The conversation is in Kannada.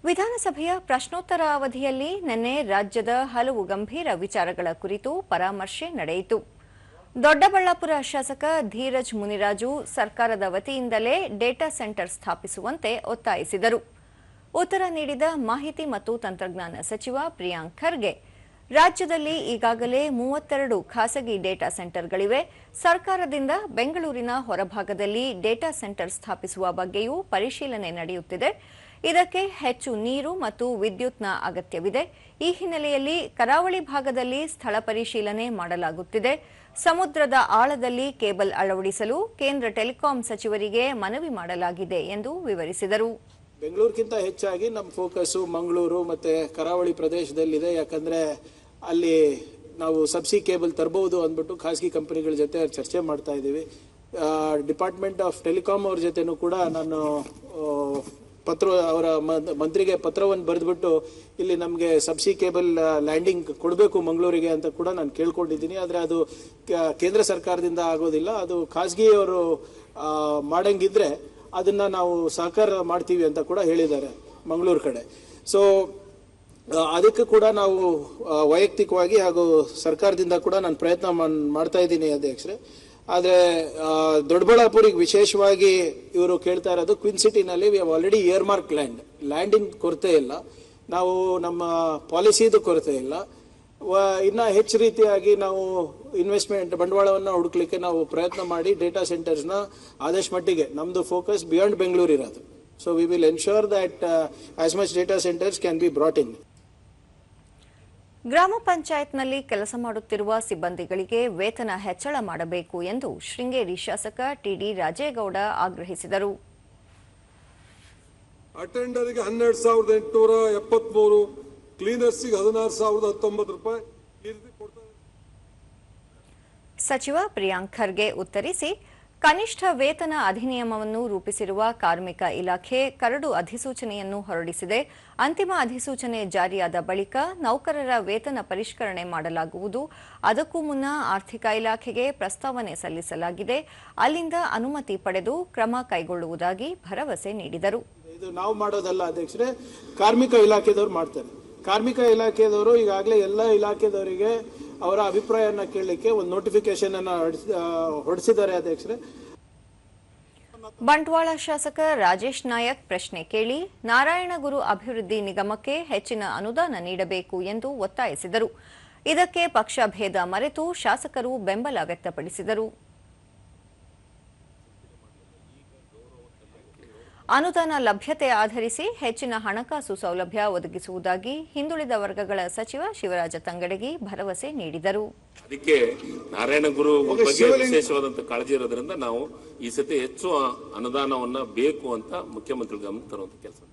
ವಿಧಾನಸಭೆಯ ಪ್ರಶ್ನೋತ್ತರ ಅವಧಿಯಲ್ಲಿ ನಿನ್ನೆ ರಾಜ್ಯದ ಹಲವು ಗಂಭೀರ ವಿಚಾರಗಳ ಕುರಿತು ಪರಾಮರ್ಶೆ ನಡೆಯಿತು. ದೊಡ್ಡಬಳ್ಳಾಪುರ ಶಾಸಕ ಧೀರಜ್ ಮುನಿರಾಜು ಸರ್ಕಾರದ ವತಿಯಿಂದಲೇ ಡೇಟಾ ಸೆಂಟರ್ ಸ್ಥಾಪಿಸುವಂತೆ ಒತ್ತಾಯಿಸಿದರು. ಉತ್ತರ ನೀಡಿದ ಮಾಹಿತಿ ಮತ್ತು ತಂತ್ರಜ್ಞಾನ ಸಚಿವ ಪ್ರಿಯಾಂಕ್ ಖರ್ಗೆ, ರಾಜ್ಯದಲ್ಲಿ ಈಗಾಗಲೇ 32 ಖಾಸಗಿ ಡೇಟಾ ಸೆಂಟರ್ಗಳಿವೆ. ಸರ್ಕಾರದಿಂದ ಬೆಂಗಳೂರಿನ ಹೊರಭಾಗದಲ್ಲಿ ಡೇಟಾ ಸೆಂಟರ್ ಸ್ಥಾಪಿಸುವ ಬಗ್ಗೆಯೂ ಪರಿಶೀಲನೆ ನಡೆಯುತ್ತಿದೆ. ಇದಕ್ಕೆ ಹೆಚ್ಚು ನೀರು ಮತ್ತು ವಿದ್ಯುತ್ನ ಅಗತ್ಯವಿದೆ. ಈ ಹಿನ್ನೆಲೆಯಲ್ಲಿ ಕರಾವಳಿ ಭಾಗದಲ್ಲಿ ಸ್ಥಳ ಪರಿಶೀಲನೆ ಮಾಡಲಾಗುತ್ತಿದೆ. ಸಮುದ್ರದ ಆಳದಲ್ಲಿ ಕೇಬಲ್ ಅಳವಡಿಸಲು ಕೇಂದ್ರ ಟೆಲಿಕಾಂ ಸಚಿವರಿಗೆ ಮನವಿ ಮಾಡಲಾಗಿದೆ ಎಂದು ವಿವರಿಸಿದರು. ಬೆಂಗಳೂರಿಗಿಂತ ಹೆಚ್ಚಾಗಿ ನಮ್ಮ ಫೋಕಸ್ ಮಂಗಳೂರು ಮತ್ತೆ ಕರಾವಳಿ ಪ್ರದೇಶದಲ್ಲಿದೆ. ಯಾಕಂದ್ರೆ ಅಲ್ಲಿ ನಾವು ಸಬ್ಸಿ ಕೇಬಲ್ ತರಬಹುದು ಅಂದ್ಬಿಟ್ಟು ಖಾಸಗಿ ಕಂಪನಿಗಳ ಜೊತೆ ಚರ್ಚೆ ಮಾಡ್ತಾ ಇದ್ದೀವಿ. ಡಿಪಾರ್ಟ್ಮೆಂಟ್ ಆಫ್ ಟೆಲಿಕಾಂ ಅವ್ರ ಜೊತೆನೂ ಕೂಡ ನಾನು ಅವರ ಮಂತ್ರಿಗೆ ಪತ್ರವನ್ನು ಬರೆದ್ಬಿಟ್ಟು ಇಲ್ಲಿ ನಮಗೆ ಸಬ್ಸಿ ಕೇಬಲ್ ಲ್ಯಾಂಡಿಂಗ್ ಕೊಡಬೇಕು ಮಂಗಳೂರಿಗೆ ಅಂತ ಕೂಡ ನಾನು ಕೇಳ್ಕೊಂಡಿದ್ದೀನಿ. ಆದರೆ ಅದು ಕೇಂದ್ರ ಸರ್ಕಾರದಿಂದ ಆಗೋದಿಲ್ಲ. ಅದು ಖಾಸಗಿಯವರು ಮಾಡಂಗಿದ್ರೆ ಅದನ್ನ ನಾವು ಸಹಕಾರ ಮಾಡ್ತೀವಿ ಅಂತ ಕೂಡ ಹೇಳಿದ್ದಾರೆ ಮಂಗಳೂರು ಕಡೆ. ಸೊ ಅದಕ್ಕೆ ಕೂಡ ನಾವು ವೈಯಕ್ತಿಕವಾಗಿ ಹಾಗೂ ಸರ್ಕಾರದಿಂದ ಕೂಡ ನಾನು ಪ್ರಯತ್ನ ಮಾಡ್ತಾ ಇದ್ದೀನಿ ಅಧ್ಯಕ್ಷರೇ. ಆದರೆ ದೊಡ್ಡಬಳ್ಳಾಪುರಿಗೆ ವಿಶೇಷವಾಗಿ ಇವರು ಕೇಳ್ತಾ ಇರೋದು ಕ್ವೀನ್ ಸಿಟಿನಲ್ಲಿ we have already earmark ಲ್ಯಾಂಡಿನ ಕೊರತೆ ಇಲ್ಲ, ನಾವು ನಮ್ಮ ಪಾಲಿಸಿದು ಕೊರತೆ ಇಲ್ಲ. ಇನ್ನ ಹೆಚ್ಚು ರೀತಿಯಾಗಿ ನಾವು ಇನ್ವೆಸ್ಟ್ಮೆಂಟ್ ಬಂಡವಾಳವನ್ನು ಹುಡುಕ್ಲಿಕ್ಕೆ ನಾವು ಪ್ರಯತ್ನ ಮಾಡಿ ಡೇಟಾ ಸೆಂಟರ್ಸ್ನ ಆದಷ್ಟು ಮಟ್ಟಿಗೆ ನಮ್ದು ಫೋಕಸ್ ಬಿಯಾಂಡ್ ಬೆಂಗಳೂರು ಇರೋದು. So we will ensure that as much data centres can be brought in. ಗ್ರಾಮ ಪಂಚಾಯತ್ನಲ್ಲಿ ಕೆಲಸ ಮಾಡುತ್ತಿರುವ ಸಿಬ್ಬಂದಿಗಳಿಗೆ ವೇತನ ಹೆಚ್ಚಳ ಮಾಡಬೇಕು ಎಂದು ಶೃಂಗೇರಿ ಶಾಸಕ ಟಿಡಿ ರಾಜೇಗೌಡ ಆಗ್ರಹಿಸಿದರು. ಅಟೆಂಡರ್ಗೆ 12,873, ಕ್ಲೀನರ್ಸ್ಗೆ 16,019 ರೂಪಾಯಿ ಸಚಿವ ಪ್ರಿಯಾಂಕ್ ಖರ್ಗೆ ಉತ್ತರಿಸಿ, ಕನಿಷ್ಠ ವೇತನ ಅಧಿನಿಯಮವನ್ನು ರೂಪಿಸಿರುವ ಕಾರ್ಮಿಕ ಇಲಾಖೆ ಕರಡು ಅಧಿಸೂಚನೆಯನ್ನು ಹೊರಡಿಸಿದೆ. ಅಂತಿಮ ಅಧಿಸೂಚನೆ ಜಾರಿಯಾದ ಬಳಿಕ ನೌಕರರ ವೇತನ ಪರಿಷ್ಕರಣೆ ಮಾಡಲಾಗುವುದು. ಅದಕ್ಕೂ ಮುನ್ನ ಆರ್ಥಿಕ ಇಲಾಖೆಗೆ ಪ್ರಸ್ತಾವನೆ ಸಲ್ಲಿಸಲಾಗಿದೆ. ಅಲ್ಲಿಂದ ಅನುಮತಿ ಪಡೆದು ಕ್ರಮ ಕೈಗೊಳ್ಳುವುದಾಗಿ ಭರವಸೆ ನೀಡಿದರು. ಇದು ನಾವು ಮಾಡೋದಲ್ಲ ಅಧ್ಯಕ್ಷರೇ, ಕಾರ್ಮಿಕ ಇಲಾಖೆದವರು ಮಾಡ್ತಾರೆ. ಕಾರ್ಮಿಕ ಇಲಾಖೆದವರು ಈಗಾಗಲೇ ಎಲ್ಲ ಇಲಾಖೆದವರಿಗೆ ಅವರ ಅಭಿಪ್ರಾಯನ ಕೇಳಲಿಕ್ಕೆ ಒಂದು ನೋಟಿಫಿಕೇಶನ್ ಅನ್ನು ಹೊರಡಿಸಿದ್ದಾರೆ ಅಧ್ಯಕ್ಷರೇ. ಬಂಟ್ವಾಳ ಶಾಸಕ ರಾಜೇಶ್ ನಾಯಕ್ ಪ್ರಶ್ನೆ ಕೇಳಿ ನಾರಾಯಣಗುರು ಅಭಿವೃದ್ಧಿ ನಿಗಮಕ್ಕೆ ಹೆಚ್ಚಿನ ಅನುದಾನ ನೀಡಬೇಕು ಎಂದು ಒತ್ತಾಯಿಸಿದರು. ಇದಕ್ಕೆ ಪಕ್ಷ ಭೇದ ಮರೆತು ಶಾಸಕರು ಬೆಂಬಲ ವ್ಯಕ್ತಪಡಿಸಿದರು. ಅನುದಾನ ಲಭ್ಯತೆ ಆಧರಿಸಿ ಹೆಚ್ಚಿನ ಹಣಕಾಸು ಸೌಲಭ್ಯ ಒದಗಿಸುವುದಾಗಿ ಹಿಂದುಳಿದ ವರ್ಗಗಳ ಸಚಿವ ಶಿವರಾಜ ತಂಗಡಗಿ ಭರವಸೆ ನೀಡಿದರು. ಅದಕ್ಕೆ ನಾರಾಯಣಗುರು ಬಗ್ಗೆ ವಿಶೇಷವಾದಂತಹ ಕಾಳಜಿ ಇರೋದ್ರಿಂದ ನಾವು ಈ ಸತಿ ಹೆಚ್ಚು ಅನುದಾನವನ್ನ ಬೇಕು ಅಂತ ಮುಖ್ಯಮಂತ್ರಿಗಳ ಗಮನ ತರುವಂತ ಕೆಲಸ